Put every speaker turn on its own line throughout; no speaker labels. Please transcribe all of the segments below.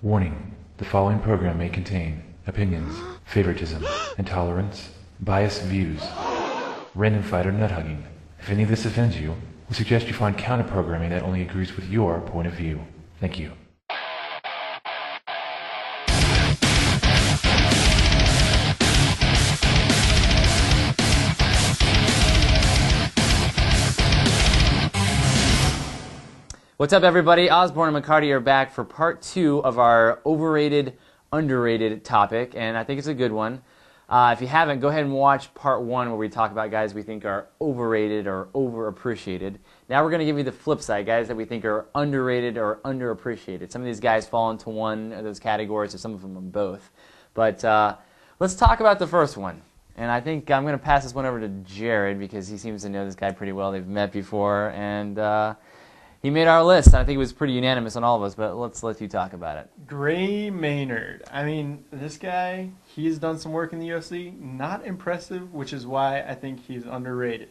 Warning: the following program may contain opinions, favoritism, intolerance, biased views, random fight or nut hugging. If any of this offends you, we suggest you find counter-programming that only agrees with your point of view. Thank you.
What's up, everybody? Osborne and McCarty are back for part 2 of our overrated, underrated topic, and I think it's a good one. If you haven't, go ahead and watch part 1 where we talk about guys we think are overrated or overappreciated. Now we're going to give you the flip side, guys that we think are underrated or underappreciated. Some of these guys fall into one of those categories, or some of them are both. But let's talk about the first one. And I think I'm going to pass this one over to Jared because he seems to know this guy pretty well. They've met before, and he made our list. I think it was pretty unanimous on all of us, but let's let you talk about it.
Gray Maynard. I mean, this guy, he's done some work in the UFC. Not impressive, which is why I think he's underrated.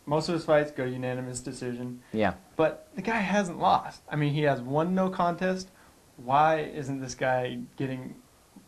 Most of his fights go unanimous decision.
Yeah.
But the guy hasn't lost. I mean, he has one no contest. Why isn't this guy getting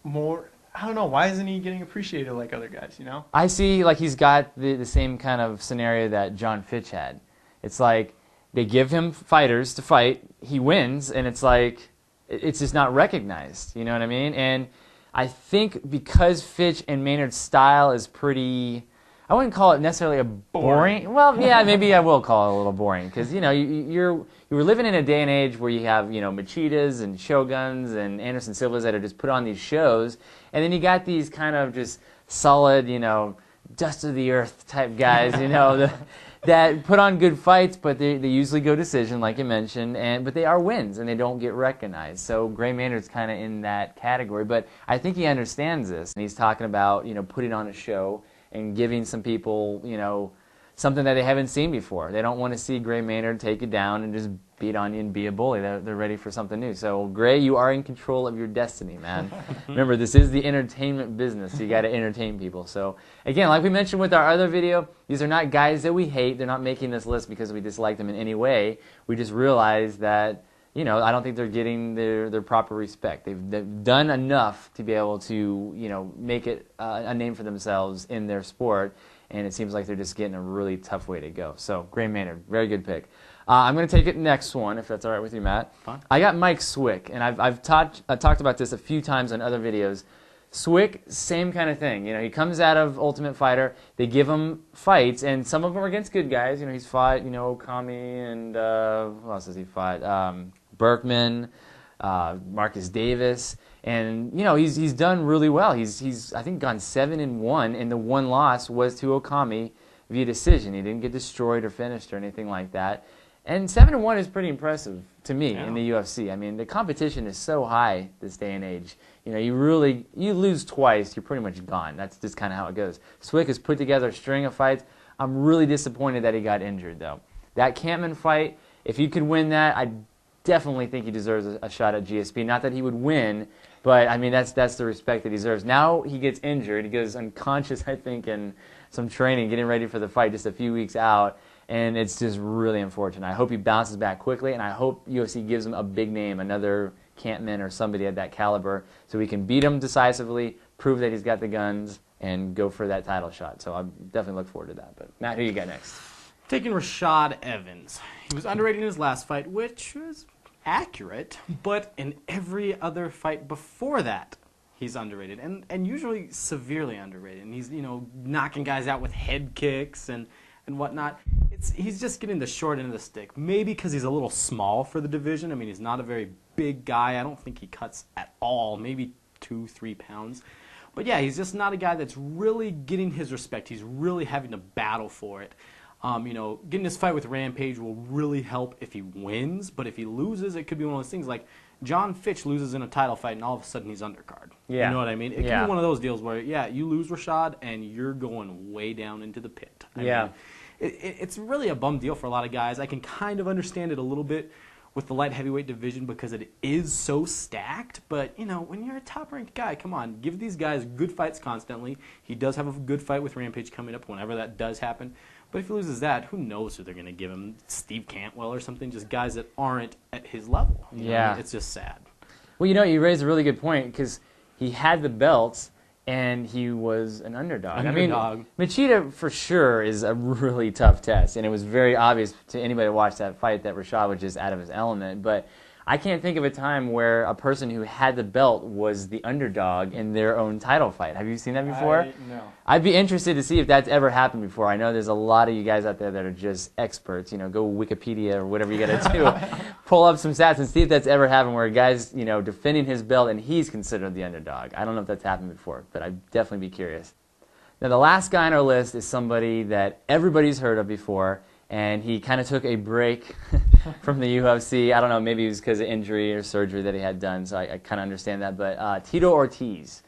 more? I don't know. Why isn't he getting appreciated like other guys, you know?
I see like he's got the same kind of scenario that John Fitch had. It's like they give him fighters to fight, he wins, and it's like, it's just not recognized, you know what I mean? And I think because Fitch and Maynard's style is pretty, I wouldn't call it necessarily a boring. Well, yeah, maybe I will call it a little boring, because, you know, you were living in a day and age where you have, you know, Machitas and Shoguns and Anderson Silvas that are just put on these shows, and then you got these kind of just solid, you know, dust of the earth type guys, you know, that put on good fights, but they usually go decision, like you mentioned, but they are wins, and they don't get recognized. So Gray Maynard's kind of in that category, but I think he understands this, and he's talking about, you know, putting on a show and giving some people, you know, something that they haven't seen before. They don't want to see Gray Maynard take it down and just beat on you and be a bully. They're ready for something new. So, Gray, you are in control of your destiny, man. Remember, this is the entertainment business. You got to entertain people. So, again, like we mentioned with our other video, these are not guys that we hate. They're not making this list because we dislike them in any way. We just realize that, you know, I don't think they're getting their proper respect. They've done enough to be able to, you know, make it a name for themselves in their sport, and it seems like they're just getting a really tough way to go. So, Gray Maynard, very good pick. I'm going to take it next one, if that's all right with you, Matt.
Fine.
I got Mike Swick, and I've talked about this a few times on other videos. Swick, same kind of thing. You know, he comes out of Ultimate Fighter. They give him fights, and some of them are against good guys. You know, he's fought, you know, Okami and who else has he fought? Berkman, Marcus Davis, and you know he's done really well. He's I think gone 7-1, and the one loss was to Okami via decision. He didn't get destroyed or finished or anything like that. And 7-1 is pretty impressive to me in the UFC. I mean, the competition is so high this day and age. You know, you lose twice, you're pretty much gone. That's just kind of how it goes. Swick has put together a string of fights. I'm really disappointed that he got injured, though. That Campman fight, if he could win that, I definitely think he deserves a shot at GSP. Not that he would win, but I mean that's the respect that he deserves. Now he gets injured. He goes unconscious, I think, in some training, getting ready for the fight just a few weeks out. And it's just really unfortunate. I hope he bounces back quickly, and I hope UFC gives him a big name, another Campman or somebody at that caliber, so we can beat him decisively, prove that he's got the guns, and go for that title shot. So I definitely look forward to that. But Matt, who you got next?
Taking Rashad Evans. He was underrated in his last fight, which was accurate, but in every other fight before that, he's underrated, and usually severely underrated. And he's, you know, knocking guys out with head kicks and whatnot. He's just getting the short end of the stick. Maybe because he's a little small for the division. I mean, he's not a very big guy. I don't think he cuts at all. Maybe 2-3 pounds. But yeah, he's just not a guy that's really getting his respect. He's really having to battle for it. You know, getting this fight with Rampage will really help if he wins. But if he loses, it could be one of those things like John Fitch loses in a title fight and all of a sudden he's undercard.
Yeah.
You know what I mean? It could be one of those deals where, yeah, you lose Rashad and you're going way down into the pit. I mean, it's really a bum deal for a lot of guys. I can kind of understand it a little bit with the light heavyweight division because it is so stacked. But, you know, when you're a top-ranked guy, come on, give these guys good fights constantly. He does have a good fight with Rampage coming up whenever that does happen. But if he loses that, who knows who they're going to give him? Steve Cantwell or something, just guys that aren't at his level. You know? It's just sad.
Well, you raised a really good point because he had the belts and he was an underdog.
Underdog.
I mean, Machida for sure is a really tough test, and it was very obvious to anybody who watched that fight that Rashad was just out of his element. But I can't think of a time where a person who had the belt was the underdog in their own title fight. Have you seen that before?
No.
I'd be interested to see if that's ever happened before. I know there's a lot of you guys out there that are just experts. Go Wikipedia or whatever you got to do. Pull up some stats and see if that's ever happened where a guy's, defending his belt and he's considered the underdog. I don't know if that's happened before, but I'd definitely be curious. Now, the last guy on our list is somebody that everybody's heard of before, and he kind of took a break from the UFC. I don't know, maybe it was because of injury or surgery that he had done, so I kind of understand that. But Tito Ortiz.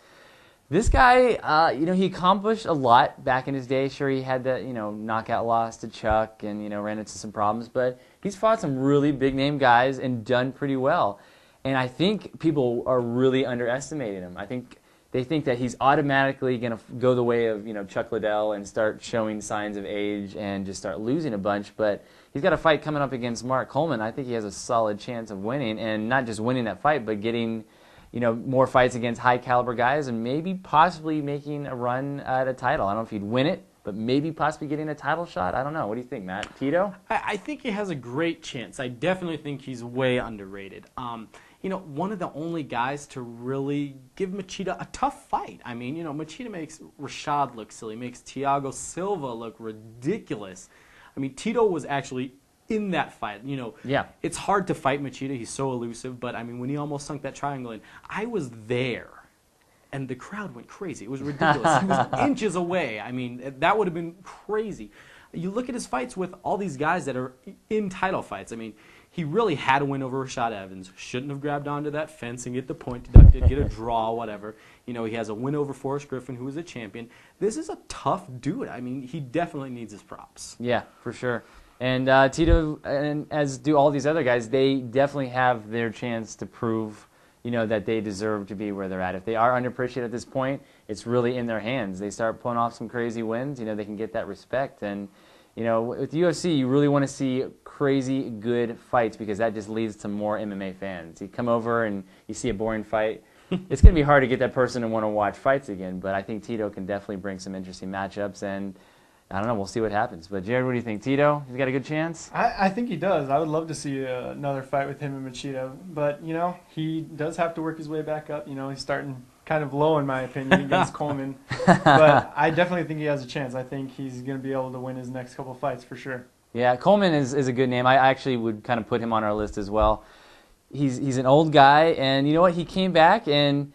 This guy, he accomplished a lot back in his day. Sure, he had that, knockout loss to Chuck and, ran into some problems. But he's fought some really big-name guys and done pretty well. And I think people are really underestimating him. I think they think that he's automatically going to go the way of, Chuck Liddell and start showing signs of age and just start losing a bunch. But he's got a fight coming up against Mark Coleman. I think he has a solid chance of winning, and not just winning that fight, but getting more fights against high-caliber guys and maybe possibly making a run at a title. I don't know if he'd win it, but maybe possibly getting a title shot. I don't know. What do you think, Matt? Tito?
I think he has a great chance. I definitely think he's way underrated. One of the only guys to really give Machida a tough fight. I mean, Machida makes Rashad look silly, makes Thiago Silva look ridiculous. I mean, Tito was actually in that fight.
Yeah.
It's hard to fight Machida. He's so elusive. But, I mean, when he almost sunk that triangle in, I was there. And the crowd went crazy. It was ridiculous. He was inches away. I mean, that would have been crazy. You look at his fights with all these guys that are in title fights. I mean, he really had a win over Rashad Evans. Shouldn't have grabbed onto that fence and get the point deducted, get a draw, whatever. He has a win over Forrest Griffin, who was a champion. This is a tough dude. I mean, he definitely needs his props.
Yeah, for sure. And Tito, and as do all these other guys, they definitely have their chance to prove that they deserve to be where they're at. If they are underappreciated at this point, it's really in their hands. They start pulling off some crazy wins, they can get that respect. And, with UFC, you really want to see crazy good fights because that just leads to more MMA fans. You come over and you see a boring fight, it's going to be hard to get that person to want to watch fights again. But I think Tito can definitely bring some interesting matchups, and I don't know, we'll see what happens. But Jared, what do you think? Tito, he's got a good chance?
I think he does. I would love to see another fight with him and Machida. But, he does have to work his way back up. He's starting kind of low, in my opinion, against Coleman. But I definitely think he has a chance. I think he's going to be able to win his next couple fights for sure.
Yeah, Coleman is a good name. I actually would kind of put him on our list as well. He's an old guy, and you know what? He came back, and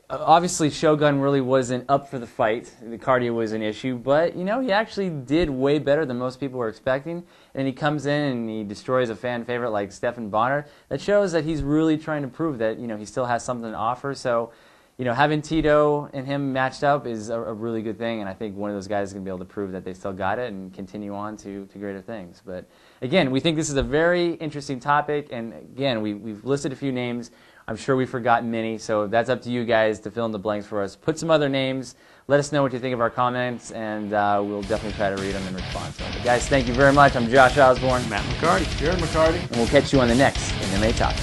obviously Shogun really wasn't up for the fight. The cardio was an issue, but he actually did way better than most people were expecting. And he comes in and he destroys a fan favorite like Stephan Bonner. That shows that he's really trying to prove that he still has something to offer. So, having Tito and him matched up is a really good thing, and I think one of those guys is going to be able to prove that they still got it and continue on to greater things. But again, we think this is a very interesting topic, and again, we've listed a few names. I'm sure we forgot many, so that's up to you guys to fill in the blanks for us. Put some other names. Let us know what you think of our comments, and we'll definitely try to read them and respond to them. But guys, thank you very much. I'm Josh Osborne.
Matt McCarty.
Jared McCarty.
And we'll catch you on the next MMA Talk.